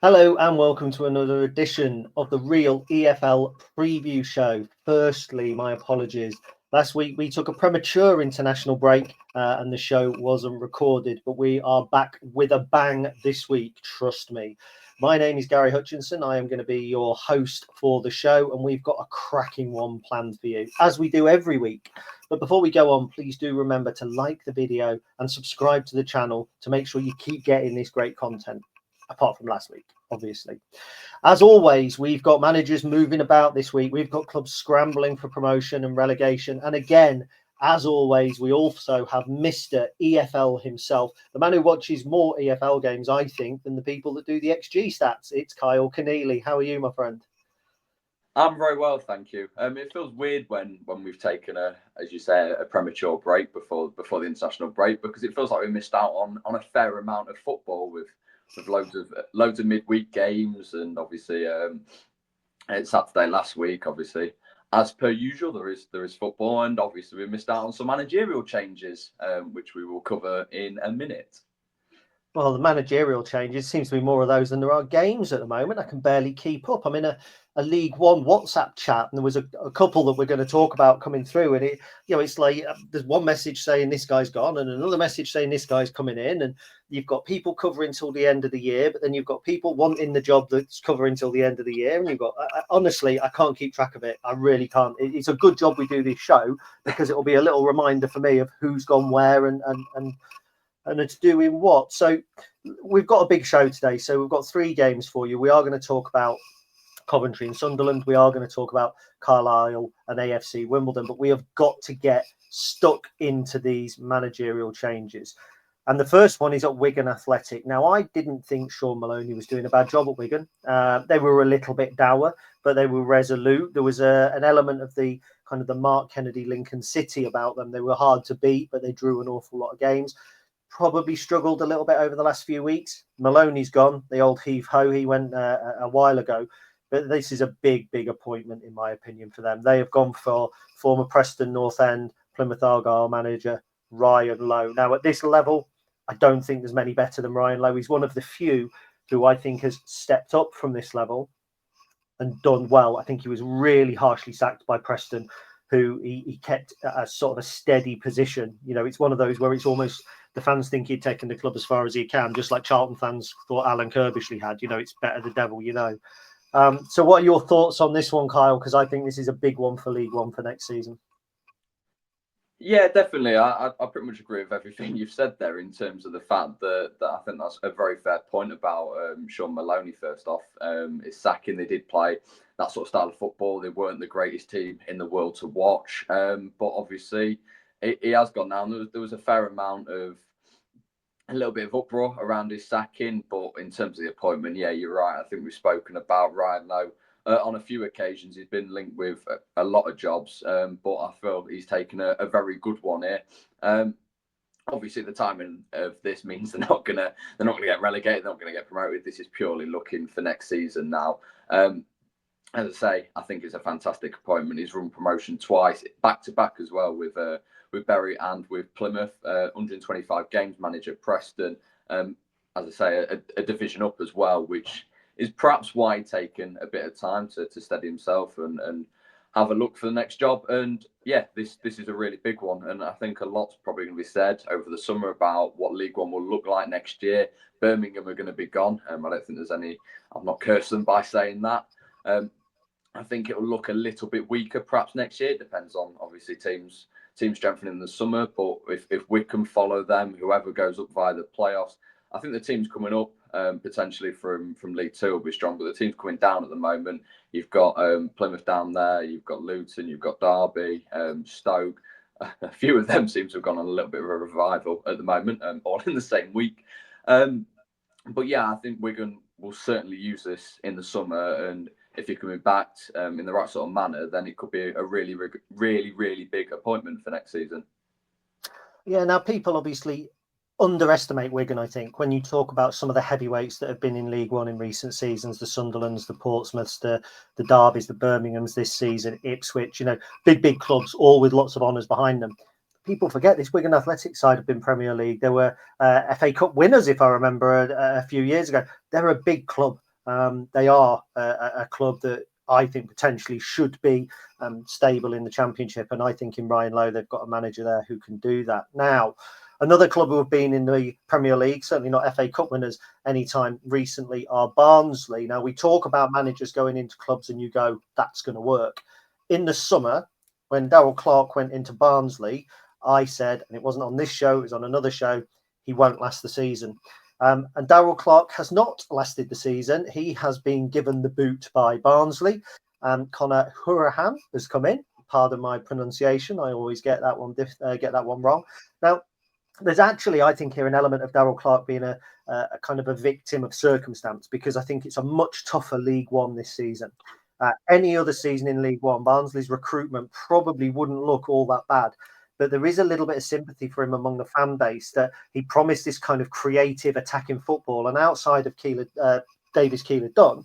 Hello and welcome to another edition of the Real EFL Preview Show. Firstly, my apologies. Last week we took a premature international break and the show wasn't recorded, but we are back with a bang this week, trust me. My name is Gary Hutchinson. I am going to be your host for the show and we've got a cracking one planned for you, as we do every week. But before we go on, please do remember to like the video and subscribe to the channel to make sure you keep getting this great content. Apart from last week, obviously. As always, we've got managers moving about this week. We've got clubs scrambling for promotion and relegation. And again, as always, we also have Mr. EFL himself, the man who watches more EFL games, I think, than the people that do the XG stats. It's Kyle Keneally. How are you, my friend? I'm very well, thank you. It feels weird when we've taken as you say, a premature break before the international break, because it feels like we missed out on a fair amount of football with loads of midweek games, and obviously it's Saturday last week. Obviously, as per usual, there is football, and obviously we missed out on some managerial changes, which we will cover in a minute. Well, the managerial changes seems to be more of those than there are games at the moment. I can barely keep up. I'm in a League One WhatsApp chat, and there was a couple that we're going to talk about coming through, and it's like there's one message saying this guy's gone, and another message saying this guy's coming in, and you've got people covering till the end of the year, but then you've got people wanting the job that's covering till the end of the year, and you've got honestly, I can't keep track of it. I really can't. It's a good job we do this show because it will be a little reminder for me of who's gone where and it's doing what. So we've got a big show today. So we've got 3 games for you. We are going to talk about Coventry and Sunderland. We are going to talk about Carlisle and AFC Wimbledon, but we have got to get stuck into these managerial changes. And the first one is at Wigan Athletic. Now, I didn't think Sean Maloney was doing a bad job at Wigan. They were a little bit dour, but they were resolute. There was an element of the kind of the Mark Kennedy Lincoln City about them. They were hard to beat, but they drew an awful lot of games. Probably struggled a little bit over the last few weeks. Maloney's gone, the old heave-ho. He went a while ago. But this is a big appointment, in my opinion, for them. They have gone for former Preston North End, Plymouth Argyle manager, Ryan Lowe. Now, at this level, I don't think there's many better than Ryan Lowe. He's one of the few who I think has stepped up from this level and done well. I think he was really harshly sacked by Preston, who he kept a sort of a steady position. You know, it's one of those where it's almost the fans think he'd taken the club as far as he can, just like Charlton fans thought Alan Kirbishley had. You know, it's better the devil, you know. So what are your thoughts on this one, Kyle? Because I think this is a big one for League One for next season. Yeah, definitely. I pretty much agree with everything you've said there in terms of the fact that I think that's a very fair point about Sean Maloney. First off, his sacking, they did play that sort of style of football. They weren't the greatest team in the world to watch, but obviously he has gone now. There was a fair amount of a little bit of uproar around his sacking, but in terms of the appointment, yeah, you're right. I think we've spoken about Ryan Lowe on a few occasions. He's been linked with a lot of jobs, but I feel he's taken a very good one here. Obviously, the timing of this means they're not gonna get relegated. They're not gonna get promoted. This is purely looking for next season now. As I say, I think it's a fantastic appointment. He's run promotion twice, back to back as well, with Bury and with Plymouth. 125 games manager at Preston. As I say, a division up as well, which is perhaps why he's taken a bit of time to steady himself and have a look for the next job. And yeah, this is a really big one. And I think a lot's probably going to be said over the summer about what League One will look like next year. Birmingham are going to be gone. I don't think there's any, I'm not cursing them by saying that. I think it will look a little bit weaker perhaps next year. It depends on obviously teams strengthening in the summer. But if we can follow them, whoever goes up via the playoffs, I think the teams coming up potentially from League Two will be strong. But the teams coming down at the moment, you've got Plymouth down there, you've got Luton, you've got Derby, Stoke. A few of them seem to have gone on a little bit of a revival at the moment, all in the same week. But yeah, I think Wigan will certainly use this in the summer, and if you're coming back in the right sort of manner, then it could be a really, really big appointment for next season. Yeah, now people obviously underestimate Wigan, I think, when you talk about some of the heavyweights that have been in League One in recent seasons, the Sunderlands, the Portsmouths, the Derbys, the Birminghams this season, Ipswich, you know, big clubs, all with lots of honours behind them. People forget this Wigan Athletic side have been Premier League. They were FA Cup winners, if I remember, a few years ago. They're a big club. They are a club that I think potentially should be stable in the Championship. And I think in Ryan Lowe, they've got a manager there who can do that. Now, another club who have been in the Premier League, certainly not FA Cup winners anytime recently, are Barnsley. Now, we talk about managers going into clubs and you go, that's going to work. In the summer, when Darrell Clarke went into Barnsley, I said, and it wasn't on this show, it was on another show, he won't last the season. And Darrell Clarke has not lasted the season. He has been given the boot by Barnsley. Conor Hourihane has come in. Pardon my pronunciation. I always get that one wrong. Now, there's actually, I think, here an element of Darrell Clarke being a kind of a victim of circumstance, because I think it's a much tougher League One this season. Any other season in League One, Barnsley's recruitment probably wouldn't look all that bad. But there is a little bit of sympathy for him among the fan base that he promised this kind of creative attacking football. And outside of Davis Keeler-Dunn,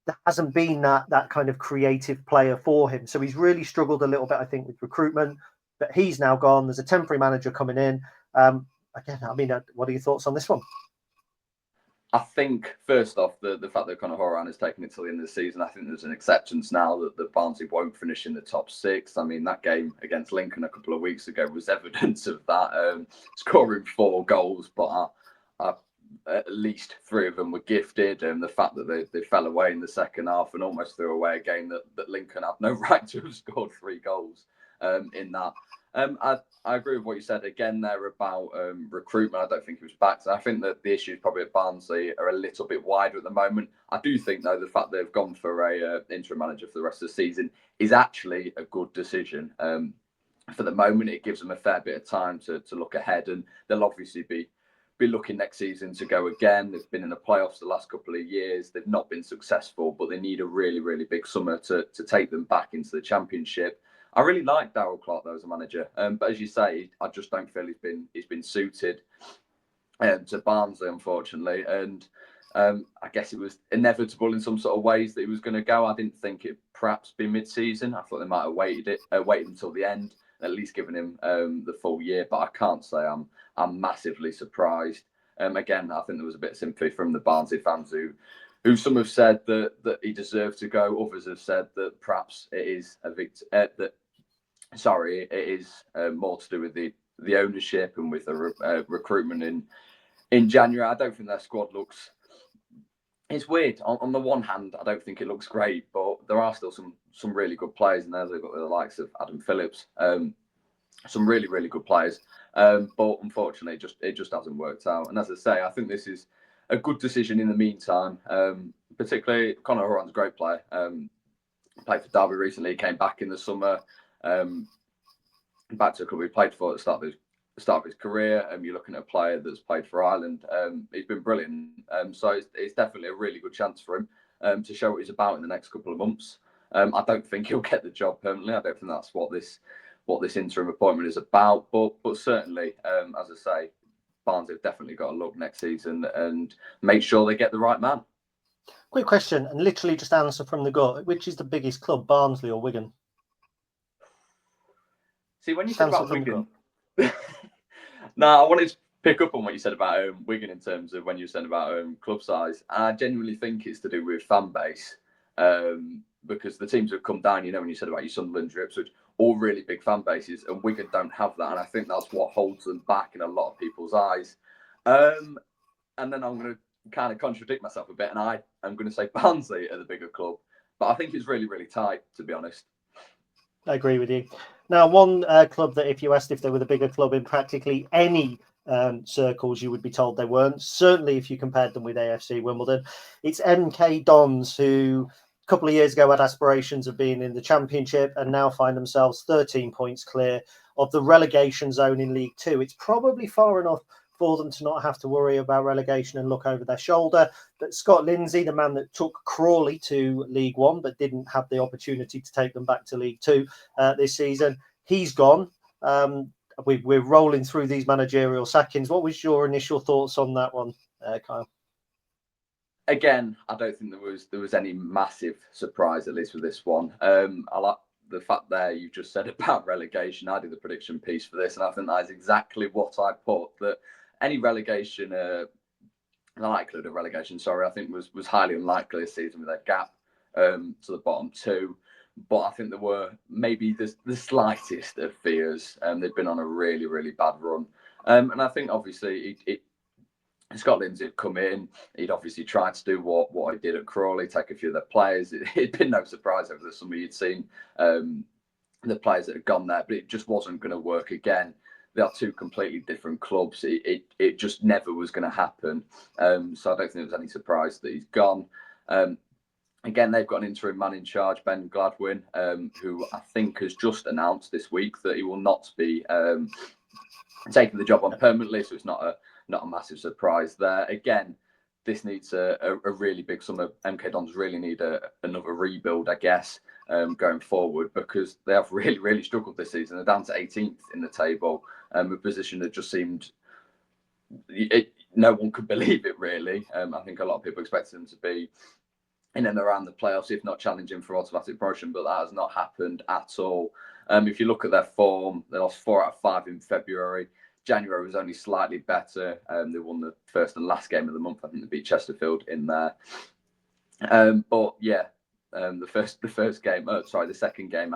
there hasn't been that kind of creative player for him. So he's really struggled a little bit, I think, with recruitment. But he's now gone. There's a temporary manager coming in. Again, I mean, what are your thoughts on this one? I think, first off, the fact that Conor Hourihane has taken it till the end of the season, I think there's an acceptance now that Barnsley won't finish in the top 6. I mean, that game against Lincoln a couple of weeks ago was evidence of that. Scoring 4 goals, but at least 3 of them were gifted. And the fact that they fell away in the second half and almost threw away a game that Lincoln had no right to have scored 3 goals in that. I agree with what you said again there about recruitment. I don't think it was backed. I think that the issues probably at Barnsley are a little bit wider at the moment. I do think, though, the fact they've gone for a interim manager for the rest of the season is actually a good decision. For the moment, it gives them a fair bit of time to look ahead, and they'll obviously be looking next season to go again. They've been in the playoffs the last couple of years. They've not been successful, but they need a really, really big summer to take them back into the Championship. I really like Darrell Clarke though as a manager, but as you say, I just don't feel he's been suited to Barnsley, unfortunately. And I guess it was inevitable in some sort of ways that he was going to go. I didn't think it perhaps be mid-season. I thought they might have waited until the end, at least given him the full year. But I can't say I'm massively surprised. Again, I think there was a bit of sympathy from the Barnsley fans who some have said that he deserved to go. Others have said that perhaps it is it is more to do with the ownership and with the recruitment in January. I don't think their squad looks. It's weird. On the one hand, I don't think it looks great, but there are still some really good players in there. They've got the likes of Adam Phillips, some really, really good players. But unfortunately, it just hasn't worked out. And as I say, I think this is a good decision in the meantime. Particularly, Conor Hourihane's a great player. Played for Derby recently. He came back in the summer. Back to a club he played for at the start of his career. You're looking at a player that's played for Ireland. He's been brilliant. So it's definitely a really good chance for him to show what he's about in the next couple of months. I don't think he'll get the job permanently. I don't think that's what this interim appointment is about. But certainly, as I say, Barnes have definitely got to look next season and make sure they get the right man. Quick question, and literally just answer from the gut. Which is the biggest club, Barnsley or Wigan? See, when you said about Wigan, no, I wanted to pick up on what you said about Wigan in terms of when you said about club size. And I genuinely think it's to do with fan base because the teams have come down, when you said about your Sunderland, your Ipswich, all really big fan bases, and Wigan don't have that. And I think that's what holds them back in a lot of people's eyes. And then I'm going to kind of contradict myself a bit, and I'm going to say Barnsley are the bigger club. But I think it's really, really tight, to be honest. I agree with you. Now, one club that if you asked if they were the bigger club in practically any circles, you would be told they weren't. Certainly if you compared them with AFC Wimbledon. It's MK Dons, who a couple of years ago had aspirations of being in the Championship and now find themselves 13 points clear of the relegation zone in League Two. It's probably far enough for them to not have to worry about relegation and look over their shoulder. But Scott Lindsay, the man that took Crawley to League One but didn't have the opportunity to take them back to League Two this season, he's gone. We're rolling through these managerial sackings. What was your initial thoughts on that one, Kyle? Again, I don't think there was any massive surprise, at least with this one. I like the fact there you just said about relegation. I did the prediction piece for this, and I think that is exactly what I put, that any relegation likelihood of relegation, I think was highly unlikely this season with their gap to the bottom two. But I think there were maybe the slightest of fears. They'd been on a really, really bad run. And I think obviously Scott Lindsay had come in. He'd obviously tried to do what he did at Crawley, take a few of their players. It'd been no surprise over the summer you'd seen the players that had gone there, but it just wasn't going to work again. They are two completely different clubs. It just never was going to happen. So I don't think there was any surprise that he's gone. Again, they've got an interim man in charge, Ben Gladwin, who I think has just announced this week that he will not be taking the job on permanently. So it's not a massive surprise there. Again, this needs a really big summer. MK Dons really need another rebuild, I guess, going forward, because they have really, really struggled this season. They're down to 18th in the table, a position that just seemed no one could believe it, really. I think a lot of people expected them to be in and around the playoffs, if not challenging for automatic promotion, but that has not happened at all. If you look at their form, they lost 4 out of 5 in February. January was only slightly better. They won the first and last game of the month. I think they beat Chesterfield in there. But yeah, the second game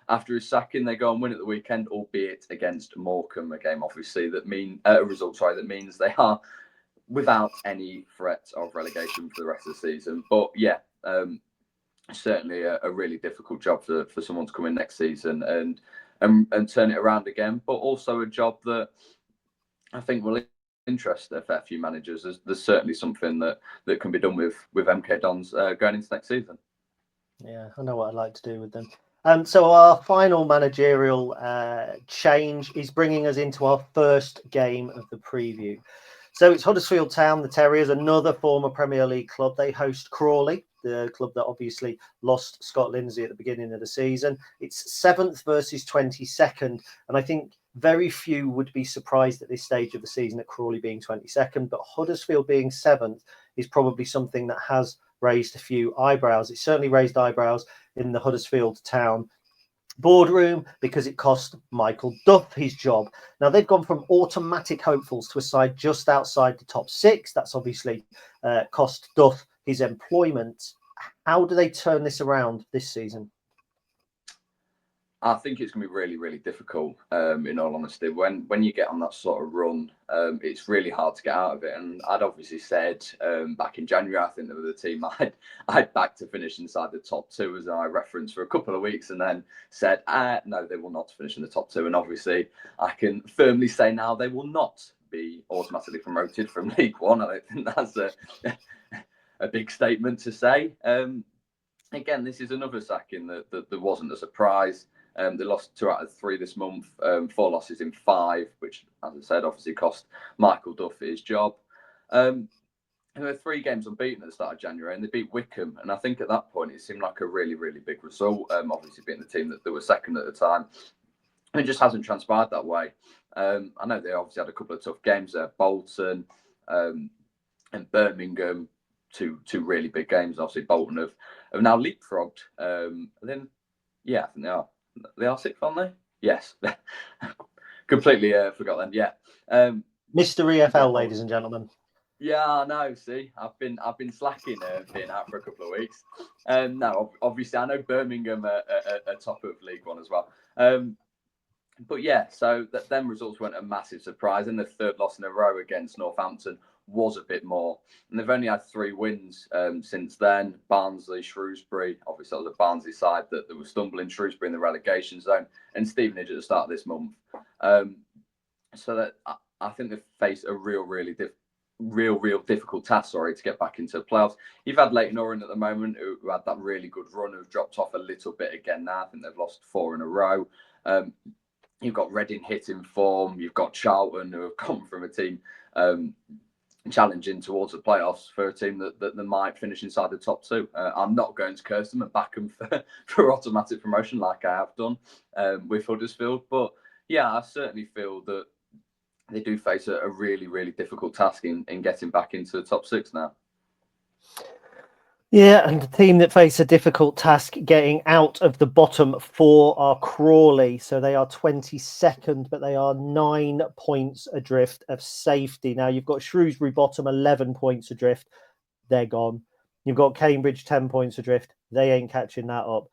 after his sacking, they go and win at the weekend, albeit against Morecambe, a game obviously that means they are without any threat of relegation for the rest of the season. But yeah, certainly a really difficult job for someone to come in next season and turn it around again, but also a job that I think will interest a fair few managers. There's certainly something that can be done with MK Dons going into next season. Yeah, I know what I'd like to do with them. So our final managerial change is bringing us into our first game of the preview. So it's Huddersfield Town, the Terriers, another former Premier League club. They host Crawley, the club that obviously lost Scott Lindsay at the beginning of the season. It's 7th versus 22nd. And I think very few would be surprised at this stage of the season at Crawley being 22nd. But Huddersfield being 7th is probably something that has raised a few eyebrows. It certainly raised eyebrows in the Huddersfield Town boardroom because it cost Michael Duff his job. Now they've gone from automatic hopefuls to a side just outside the top 6. That's obviously cost Duff his employment. How do they turn this around this season? I think it's going to be really, really difficult, in all honesty. When you get on that sort of run, it's really hard to get out of it. And I'd obviously said back in January, I think they were the team I'd backed to finish inside the top 2, as I referenced for a couple of weeks, and then said, no, they will not finish in the top 2. And obviously, I can firmly say now they will not be automatically promoted from League One. I don't think that's a big statement to say. Again, this is another sacking that wasn't a surprise. They lost 2 out of 3 this month, 4 losses in 5, which, as I said, obviously cost Michael Duff his job. There were 3 games unbeaten at the start of January, and they beat Wycombe. And I think at that point, it seemed like a really, really big result, obviously being the team that were second at the time. And it just hasn't transpired that way. I know they obviously had a couple of tough games there, Bolton and Birmingham, two really big games. Obviously, Bolton have now leapfrogged. And then, yeah, I think they are. They are 6th, aren't they? Yes. Completely forgot then. Yeah. Mr. EFL, ladies and gentlemen. Yeah, I know. See, I've been slacking being out for a couple of weeks. No, obviously I know Birmingham are top of League One as well. But yeah, so them results weren't a massive surprise, and the 3rd loss in a row against Northampton was a bit more. And they've only had 3 wins since then. Barnsley, Shrewsbury. Obviously, that was a Barnsley side that was stumbling. Shrewsbury in the relegation zone, and Stevenage at the start of this month. So that I think they've faced a real difficult task. To get back into the playoffs. You've had Leyton Orient at the moment, who had that really good run, who've dropped off a little bit again now. I think they've lost 4 in a row. You've got Reading hitting form. You've got Charlton, who have come from a team challenging towards the playoffs for a team that might finish inside the top 2. I'm not going to curse them and back them for automatic promotion like I have done with Huddersfield. But yeah, I certainly feel that they do face a really, really difficult task in getting back into the top 6 now. Yeah, and the team that face a difficult task getting out of the bottom four are Crawley. So they are 22nd, but they are 9 points adrift of safety. Now you've got Shrewsbury bottom 11 points adrift. They're gone. You've got Cambridge 10 points adrift. They ain't catching that up.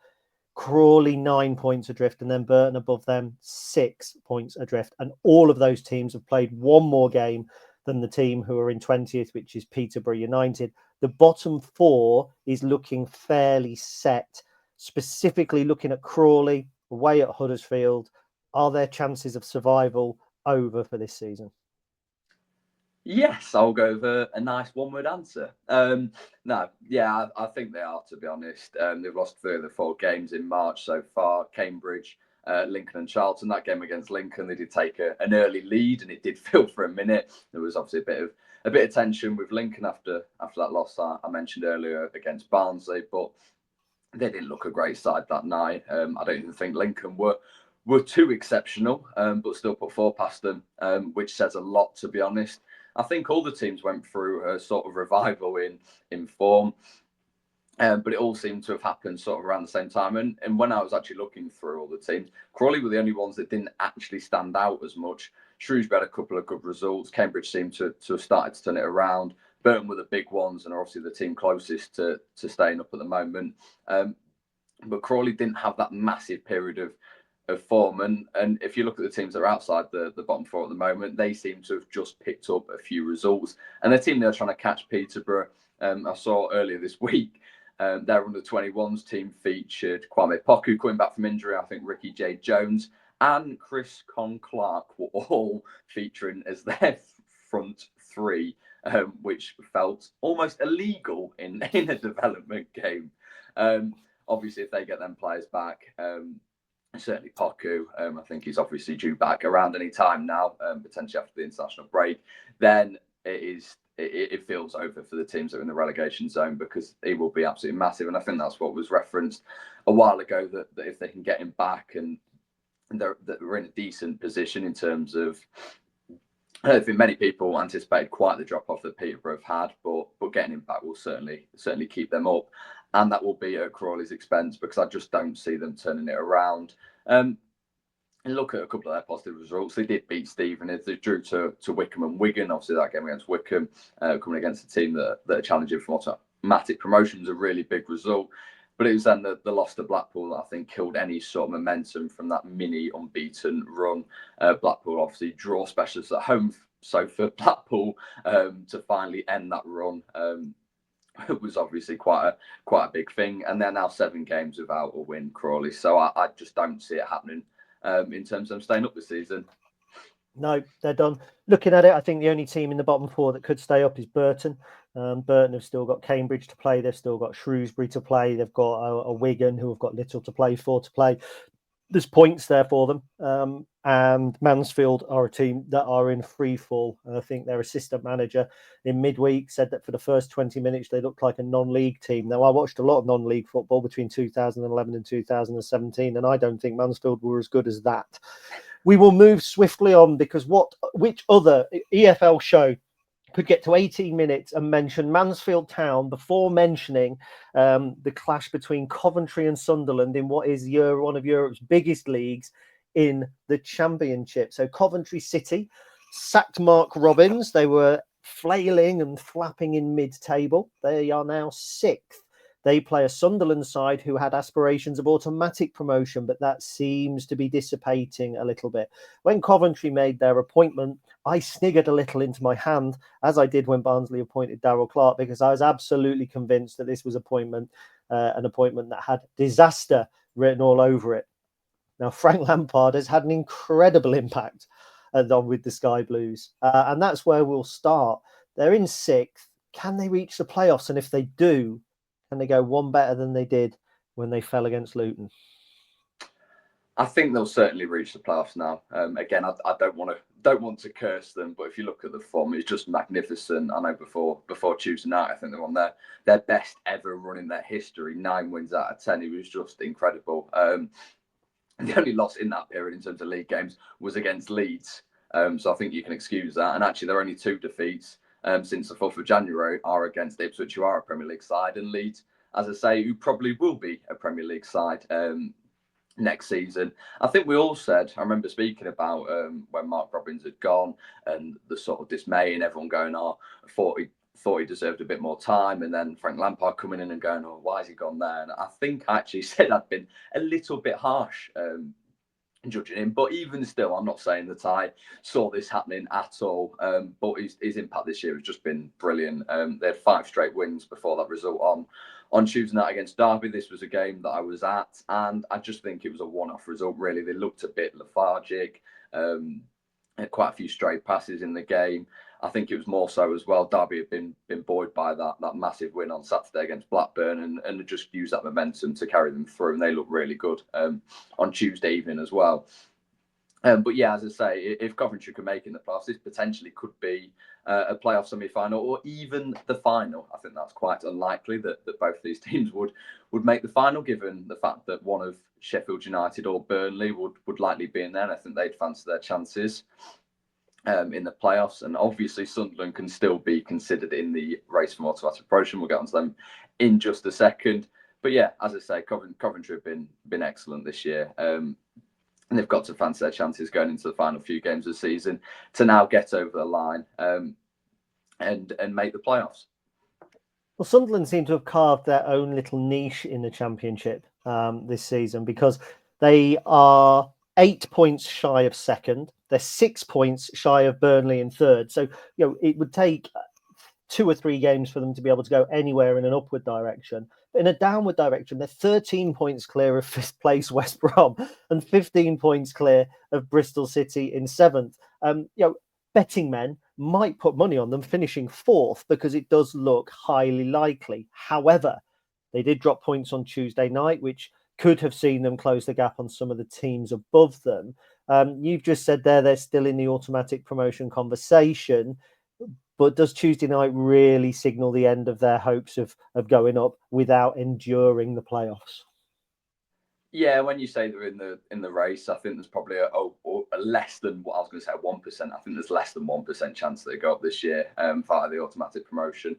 Crawley 9 points adrift, and then Burton above them 6 points adrift. And all of those teams have played one more game than the team who are in 20th, which is Peterborough United. The bottom four is looking fairly set, specifically looking at Crawley, away at Huddersfield. Are their chances of survival over for this season? Yes, I'll go with a nice one-word answer. No, yeah, I think they are, to be honest. They've lost 3 of the 4 games in March so far. Cambridge, Lincoln and Charlton. That game against Lincoln, they did take an early lead, and it did feel for a minute. There was obviously a bit of tension with Lincoln after that loss I mentioned earlier against Barnsley, but they didn't look a great side that night. I don't even think Lincoln were too exceptional, but still put 4 past them, which says a lot, to be honest. I think all the teams went through a sort of revival in form, but it all seemed to have happened sort of around the same time. And when I was actually looking through all the teams, Crawley were the only ones that didn't actually stand out as much. Shrewsbury had a couple of good results. Cambridge seemed to have started to turn it around. Burton were the big ones and are obviously the team closest to staying up at the moment. But Crawley didn't have that massive period of form. And if you look at the teams that are outside the bottom four at the moment, they seem to have just picked up a few results. And the team they're trying to catch, Peterborough, I saw earlier this week, their under-21s team featured Kwame Poku coming back from injury. I think Ricky J. Jones and Chris Con-Clark were all featuring as their front three, which felt almost illegal in a development game. Obviously, if they get them players back, certainly Poku, I think he's obviously due back around any time now, potentially after the international break, then it feels over for the teams that are in the relegation zone, because he will be absolutely massive. And I think that's what was referenced a while ago, that if they can get him back and they're in a decent position in terms of, I don't think many people anticipated quite the drop off that Peterborough have had, but getting him back will certainly keep them up, and that will be at Crawley's expense, because I just don't see them turning it around. And look at a couple of their positive results. They did beat Stevenage. They drew to Wycombe and Wigan. Obviously, that game against Wycombe, coming against a team that are challenging for automatic promotion, was a really big result. But it was then the loss to Blackpool that I think killed any sort of momentum from that mini unbeaten run. Blackpool obviously draw specialists at home. So for Blackpool to finally end that run, it was obviously quite a big thing. And they're now 7 games without a win, Crawley. So I just don't see it happening in terms of them staying up this season. No, they're done. Looking at it, I think the only team in the bottom four that could stay up is Burton. Burton have still got Cambridge to play. They've still got Shrewsbury to play. They've got a Wigan who have got little to play for to play. There's points there for them. And Mansfield are a team that are in free fall. And I think their assistant manager in midweek said that for the first 20 minutes, they looked like a non-league team. Now, I watched a lot of non-league football between 2011 and 2017, and I don't think Mansfield were as good as that. We will move swiftly on, because which other EFL show could get to 18 minutes and mention Mansfield Town before mentioning the clash between Coventry and Sunderland in what is one of Europe's biggest leagues in the Championship. So Coventry City sacked Mark Robbins. They were flailing and flapping in mid-table. They are now 6th. They play a Sunderland side who had aspirations of automatic promotion, but that seems to be dissipating a little bit. When Coventry made their appointment, I sniggered a little into my hand, as I did when Barnsley appointed Darrell Clark, because I was absolutely convinced that this was an appointment that had disaster written all over it. Now, Frank Lampard has had an incredible impact with the Sky Blues, and that's where we'll start. They're in 6th. Can they reach the playoffs? And if they do, can they go one better than they did when they fell against Luton? I think they'll certainly reach the playoffs now. Again, I don't want to curse them, but if you look at the form, it's just magnificent. I know before Tuesday night, I think they're on their best ever run in their history. 9 wins out of 10. It was just incredible. The only loss in that period in terms of league games was against Leeds. So I think you can excuse that. And actually, there are only 2 defeats. since the 4th of January are against Ipswich, who are a Premier League side, and Leeds, as I say, who probably will be a Premier League side next season. I think we all said, I remember speaking about when Mark Robins had gone and the sort of dismay and everyone going, I thought he deserved a bit more time, and then Frank Lampard coming in and going, why has he gone there? And I think I actually said I'd been a little bit harsh judging him, but even still, I'm not saying that I saw this happening at all, but his impact this year has just been brilliant. They had 5 straight wins before that result on Tuesday night against Derby. This was a game that I was at, and I just think it was a one-off result, really. They looked a bit lethargic, had quite a few stray passes in the game. I think it was more so as well. Derby had been buoyed by that massive win on Saturday against Blackburn, and just used that momentum to carry them through. And they looked really good on Tuesday evening as well. But yeah, as I say, if Coventry can make it in the playoffs, this potentially could be a playoff semi-final or even the final. I think that's quite unlikely that both these teams would make the final, given the fact that one of Sheffield United or Burnley would likely be in there. And I think they'd fancy their chances in the playoffs. And obviously Sunderland can still be considered in the race from automatic promotion. We'll get onto them in just a second. But yeah, as I say, Coventry have been excellent this year. And they've got to fancy their chances going into the final few games of the season to now get over the line and make the playoffs. Well, Sunderland seem to have carved their own little niche in the Championship this season, because they are 8 points shy of second. They're 6 points shy of Burnley in third. So, it would take 2 or 3 games for them to be able to go anywhere in an upward direction. But in a downward direction, they're 13 points clear of 5th place West Brom and 15 points clear of Bristol City in 7th. Betting men might put money on them finishing 4th, because it does look highly likely. However, they did drop points on Tuesday night, which could have seen them close the gap on some of the teams above them. You've just said they're still in the automatic promotion conversation. But does Tuesday night really signal the end of their hopes of going up without enduring the playoffs? Yeah, when you say they're in the race, I think there's probably a less than what I was going to say 1%. I think there's less than 1% chance that they go up this year via the automatic promotion.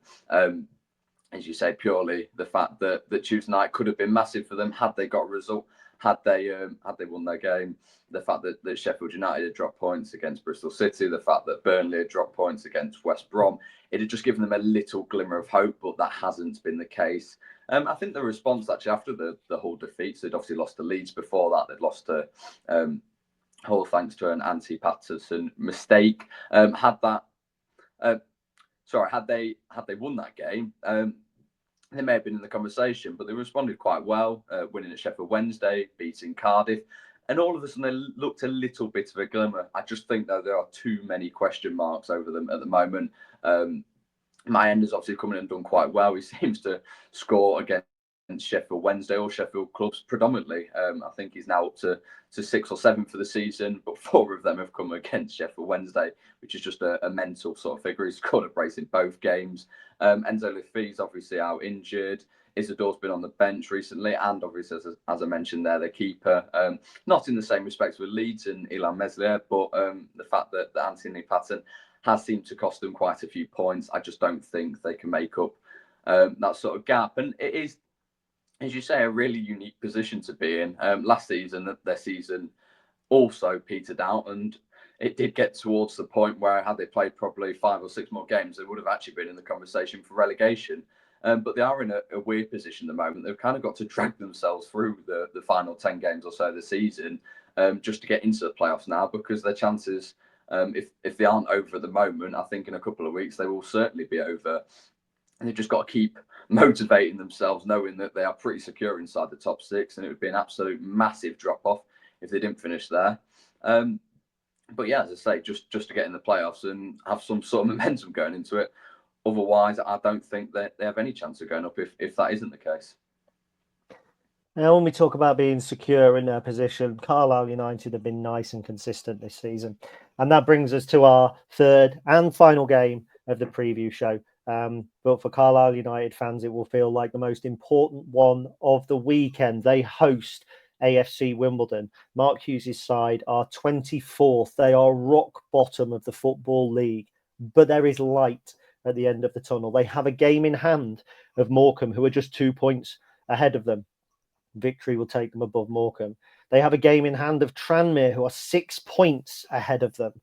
As you say, purely the fact that Tuesday night could have been massive for them had they got a result, had they won their game. The fact that Sheffield United had dropped points against Bristol City, the fact that Burnley had dropped points against West Brom, it had just given them a little glimmer of hope, but that hasn't been the case. I think the response actually after the Hull defeats, they'd obviously lost to Leeds before that. They'd lost to Hull thanks to an Antti Patterson mistake. Had they won that game, they may have been in the conversation, but they responded quite well, winning at Sheffield Wednesday, beating Cardiff. And all of a sudden, they looked a little bit of a glimmer. I just think that there are too many question marks over them at the moment. Mayender's obviously come in and done quite well. He seems to score against Sheffield Wednesday or Sheffield clubs predominantly. I think he's now up to 6 or 7 for the season, but 4 of them have come against Sheffield Wednesday, which is just a mental sort of figure. He's scored a brace in both games. Enzo Lefi's obviously out injured. Isadore's been on the bench recently, and obviously, as I mentioned there, the keeper. Not in the same respects with Leeds and Ilan Meslier, but the fact that Anthony Patton has seemed to cost them quite a few points. I just don't think they can make up that sort of gap. And it is, as you say, a really unique position to be in. Last season, their season also petered out, and it did get towards the point where had they played probably 5 or 6 more games, they would have actually been in the conversation for relegation. But they are in a weird position at the moment. They've kind of got to drag themselves through the final 10 games or so of the season just to get into the playoffs now, because their chances, if they aren't over at the moment, I think in a couple of weeks they will certainly be over. And they've just got to keep motivating themselves, knowing that they are pretty secure inside the top 6, and it would be an absolute massive drop-off if they didn't finish there. But yeah, as I say, just to get in the playoffs and have some sort of momentum going into it. Otherwise, I don't think that they have any chance of going up if that isn't the case. Now, when we talk about being secure in their position, Carlisle United have been nice and consistent this season. And that brings us to our third and final game of the preview show. But for Carlisle United fans, it will feel like the most important one of the weekend. They host AFC Wimbledon. Mark Hughes' side are 24th. They are rock bottom of the Football League. But there is light at the end of the tunnel. They have a game in hand of Morecambe, who are just 2 points ahead of them. Victory will take them above Morecambe. They have a game in hand of Tranmere, who are 6 points ahead of them.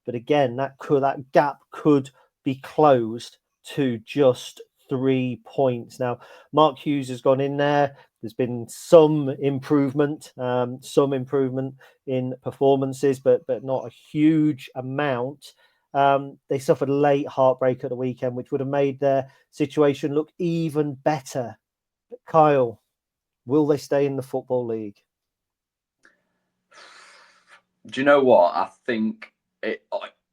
But again, that gap could be closed to just 3 points. Now, Mark Hughes has gone in there. There's been some improvement in performances, but not a huge amount. They suffered a late heartbreak at the weekend, which would have made their situation look even better. But Kyle, will they stay in the Football League? Do you know what? I think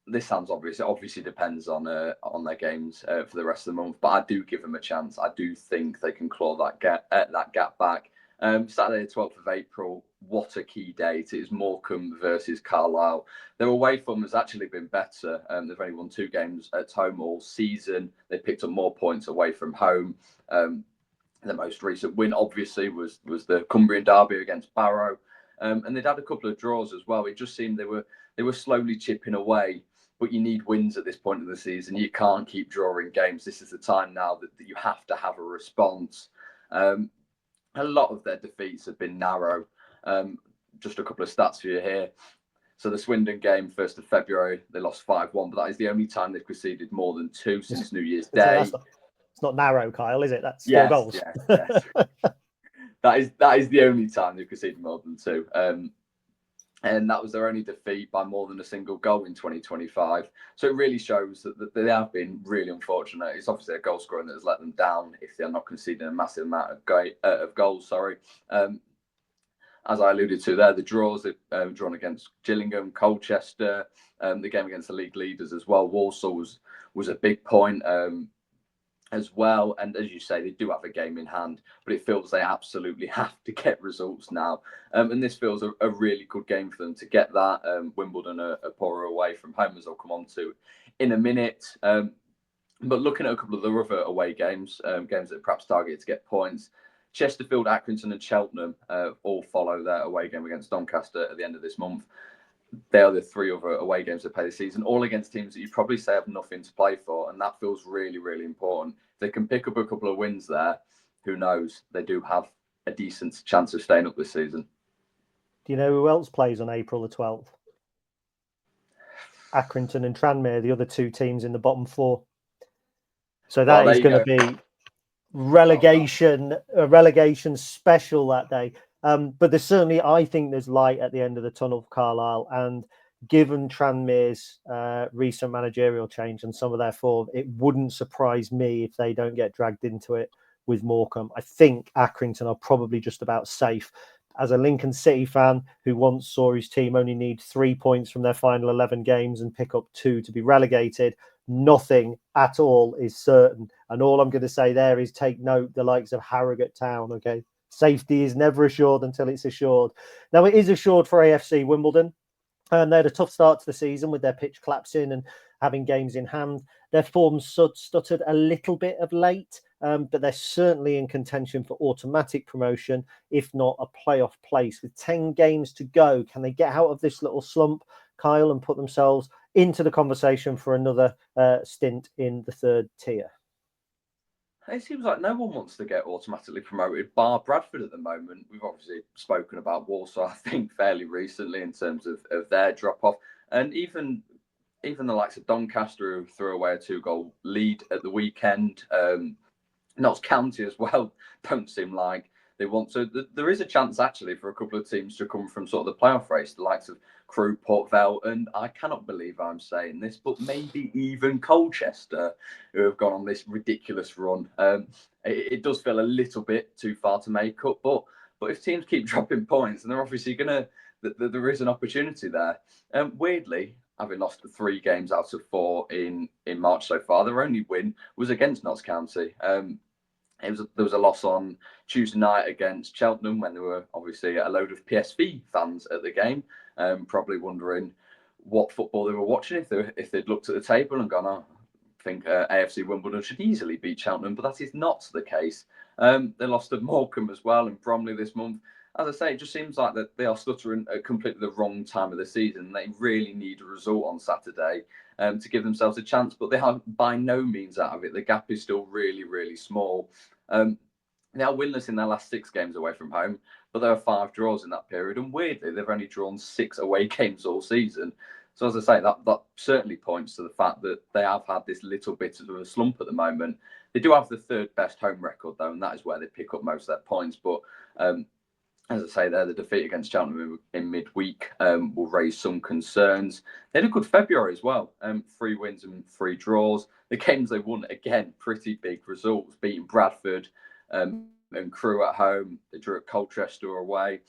this sounds obvious. It obviously depends on their games for the rest of the month, but I do give them a chance. I do think they can claw that gap back. Saturday, the 12th of April, what a key date. It is Morecambe versus Carlisle. Their away form has actually been better. They've only won 2 games at home all season. They picked up more points away from home. The most recent win, obviously, was the Cumbrian derby against Barrow. And they'd had a couple of draws as well. It just seemed they were slowly chipping away. But you need wins at this point of the season. You can't keep drawing games. This is the time now that you have to have a response. A lot of their defeats have been narrow. Just a couple of stats for you here. So the Swindon game, 1st of February, they lost 5-1, but that is the only time they've conceded more than 2 since New Year's Day. It's not narrow, Kyle, is it? That's 4 goals. Yes. That is the only time they've conceded more than 2. And that was their only defeat by more than a single goal in 2025. So it really shows that they have been really unfortunate. It's obviously a goal scoring that has let them down if they're not conceding a massive amount of goals. As I alluded to there, the draws they've drawn against Gillingham, Colchester, the game against the league leaders as well. Walsall was a big point as well. And as you say, they do have a game in hand, but it feels they absolutely have to get results now. And this feels a really good game for them to get that. Wimbledon are poorer away from home, as I'll come on to in a minute. But looking at a couple of the other away games, games that perhaps target to get points, Chesterfield, Accrington and Cheltenham all follow their away game against Doncaster at the end of this month. They are the 3 other away games that play this season, all against teams that you probably say have nothing to play for, and that feels really, really important. If they can pick up a couple of wins there, who knows? They do have a decent chance of staying up this season. Do you know who else plays on April the 12th? Accrington and Tranmere, the other 2 teams in the bottom 4. So that is going to be a relegation special that day. But there's certainly, I think there's light at the end of the tunnel for Carlisle. And given Tranmere's recent managerial change and some of their form, it wouldn't surprise me if they don't get dragged into it with Morecambe. I think Accrington are probably just about safe. As a Lincoln City fan who once saw his team only need 3 points from their final 11 games and pick up 2 to be relegated, nothing at all is certain. And all I'm going to say there is take note, the likes of Harrogate Town, okay? Safety is never assured until it's assured. Now, it is assured for AFC Wimbledon. And they had a tough start to the season with their pitch collapsing and having games in hand. Their form stuttered a little bit of late, but they're certainly in contention for automatic promotion, if not a playoff place. With 10 games to go, can they get out of this little slump, Kyle, and put themselves into the conversation for another stint in the 3rd tier? It seems like no one wants to get automatically promoted, bar Bradford at the moment. We've obviously spoken about Walsall, I think, fairly recently in terms of their drop-off. And even the likes of Doncaster, who threw away a 2-goal lead at the weekend. Notts County as well don't seem like they want to. There is a chance, actually, for a couple of teams to come from sort of the playoff race, the likes of Crewe, Port Vale, and I cannot believe I'm saying this, but maybe even Colchester, who have gone on this ridiculous run. It does feel a little bit too far to make up, but if teams keep dropping points, and they're obviously there is an opportunity there. Weirdly, having lost 3 games out of 4 in March so far, their only win was against Notts County. There was a loss on Tuesday night against Cheltenham when there were obviously a load of PSV fans at the game, probably wondering what football they were watching if they'd looked at the table and gone, oh, I think AFC Wimbledon should easily beat Cheltenham, but that is not the case. They lost at Morecambe as well and Bromley this month. as I say, it just seems like that they are stuttering at completely the wrong time of the season. They really need a result on Saturday to give themselves a chance, but they are by no means out of it. The gap is still really, really small. They are winless in their last 6 games away from home, but there are 5 draws in that period. And weirdly, they've only drawn 6 away games all season. So as I say, that certainly points to the fact that they have had this little bit of a slump at the moment. They do have the 3rd best home record, though, and that is where they pick up most of their points. But as I say, there, the defeat against Cheltenham in midweek will raise some concerns. They had a good February as well. 3 wins and 3 draws. The games they won, again, pretty big results, beating Bradford and Crewe at home. They drew at Colchester away.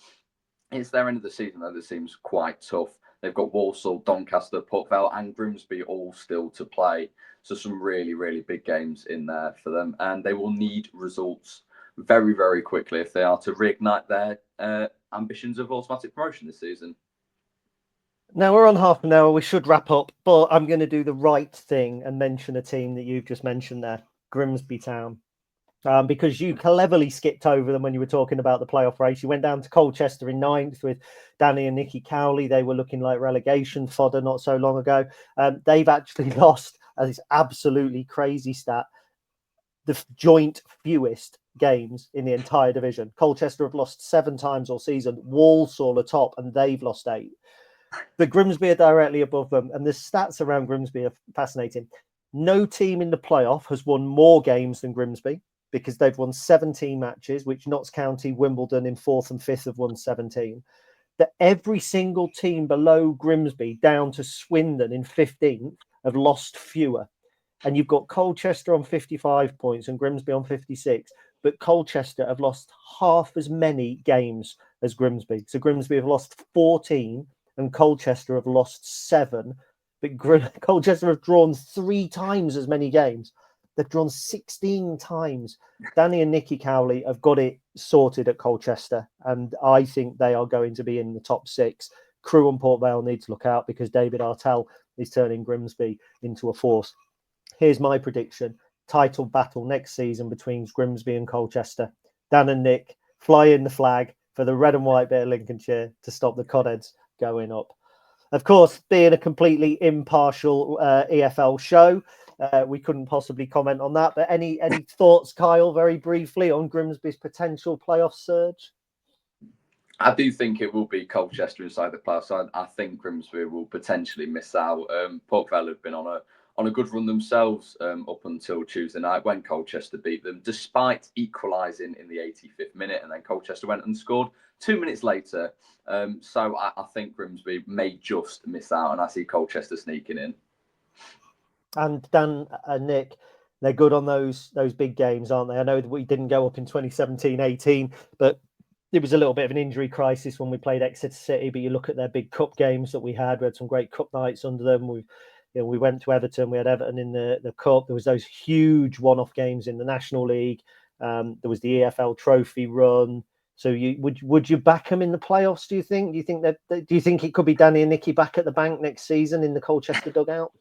It's their end of the season, though, that seems quite tough. They've got Walsall, Doncaster, Port Vale and Grimsby all still to play. So some really, really big games in there for them. And they will need results very, very quickly if they are to reignite their ambitions of automatic promotion this season. Now we're on half an hour. We should wrap up, but I'm going to do the right thing and mention a team that you've just mentioned there, Grimsby Town. Because you cleverly skipped over them when you were talking about the playoff race. You went down to Colchester in 9th with Danny and Nicky Cowley. They were looking like relegation fodder not so long ago. They've actually lost, this absolutely crazy stat, the joint fewest games in the entire division. Colchester have lost 7 times all season. Walsall are top, and they've lost 8. But Grimsby are directly above them, and the stats around Grimsby are fascinating. No team in the playoff has won more games than Grimsby, because they've won 17 matches, which Notts County, Wimbledon in 4th and 5th have won 17. That every single team below Grimsby, down to Swindon in 15th, have lost fewer. And you've got Colchester on 55 points and Grimsby on 56. But Colchester have lost half as many games as Grimsby. So Grimsby have lost 14 and Colchester have lost 7. But Colchester have drawn 3 times as many games. They've drawn 16 times. Danny and Nicky Cowley have got it sorted at Colchester, and I think they are going to be in the top 6. Crewe and Port Vale need to look out because David Artell is turning Grimsby into a force. Here's my prediction. Title battle next season between Grimsby and Colchester. Dan and Nick fly in the flag for the red and white bit of Lincolnshire to stop the Codheads going up. Of course, being a completely impartial EFL show, we couldn't possibly comment on that. But any thoughts, Kyle, very briefly, on Grimsby's potential playoff surge? I do think it will be Colchester inside the playoffs. I think Grimsby will potentially miss out. Port Vale have been on a good run themselves up until Tuesday night when Colchester beat them, despite equalising in the 85th minute, and then Colchester went and scored 2 minutes later. So I think Grimsby may just miss out, and I see Colchester sneaking in. And Dan and Nick, they're good on those big games, aren't they? I know that we didn't go up in 2017-18, but it was a little bit of an injury crisis when we played Exeter City. But you look at their big cup games that we had some great cup nights under them. We went to Everton. We had Everton in the cup. There was those huge one-off games in the National League. There was the EFL Trophy run. So would you back them in the playoffs? Do you think? Do you think it could be Danny and Nicky back at the bank next season in the Colchester dugout?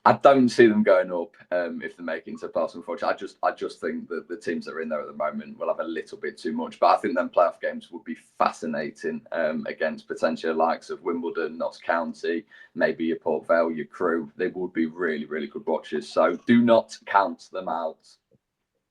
I don't see them going up if they're making it to playoffs, unfortunately. I just think that the teams that are in there at the moment will have a little bit too much. But I think them playoff games would be fascinating against potential likes of Wimbledon, Notts County, maybe your Port Vale, your Crewe. They would be really, really good watches. So do not count them out.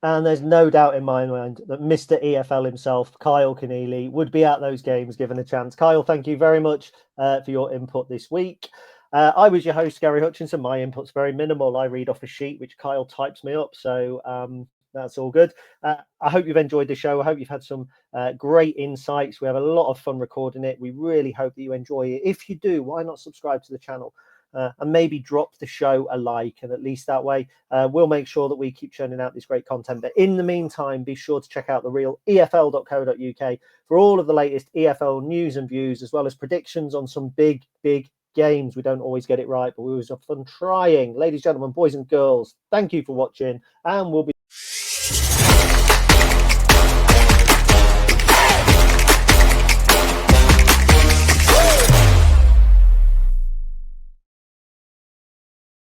And there's no doubt in my mind that Mr. EFL himself, Kyle Keneally, would be at those games given a chance. Kyle, thank you very much for your input this week. I was your host, Gary Hutchinson. My input's very minimal. I read off a sheet, which Kyle types me up. So that's all good. I hope you've enjoyed the show. I hope you've had some great insights. We have a lot of fun recording it. We really hope that you enjoy it. If you do, why not subscribe to the channel? And maybe drop the show a like, and at least that way we'll make sure that we keep churning out this great content. But in the meantime, be sure to check out the real EFL.co.uk for all of the latest EFL news and views, as well as predictions on some big games. We don't always get it right, but we always have fun trying. Ladies, gentlemen, boys and girls, thank you for watching, and we'll be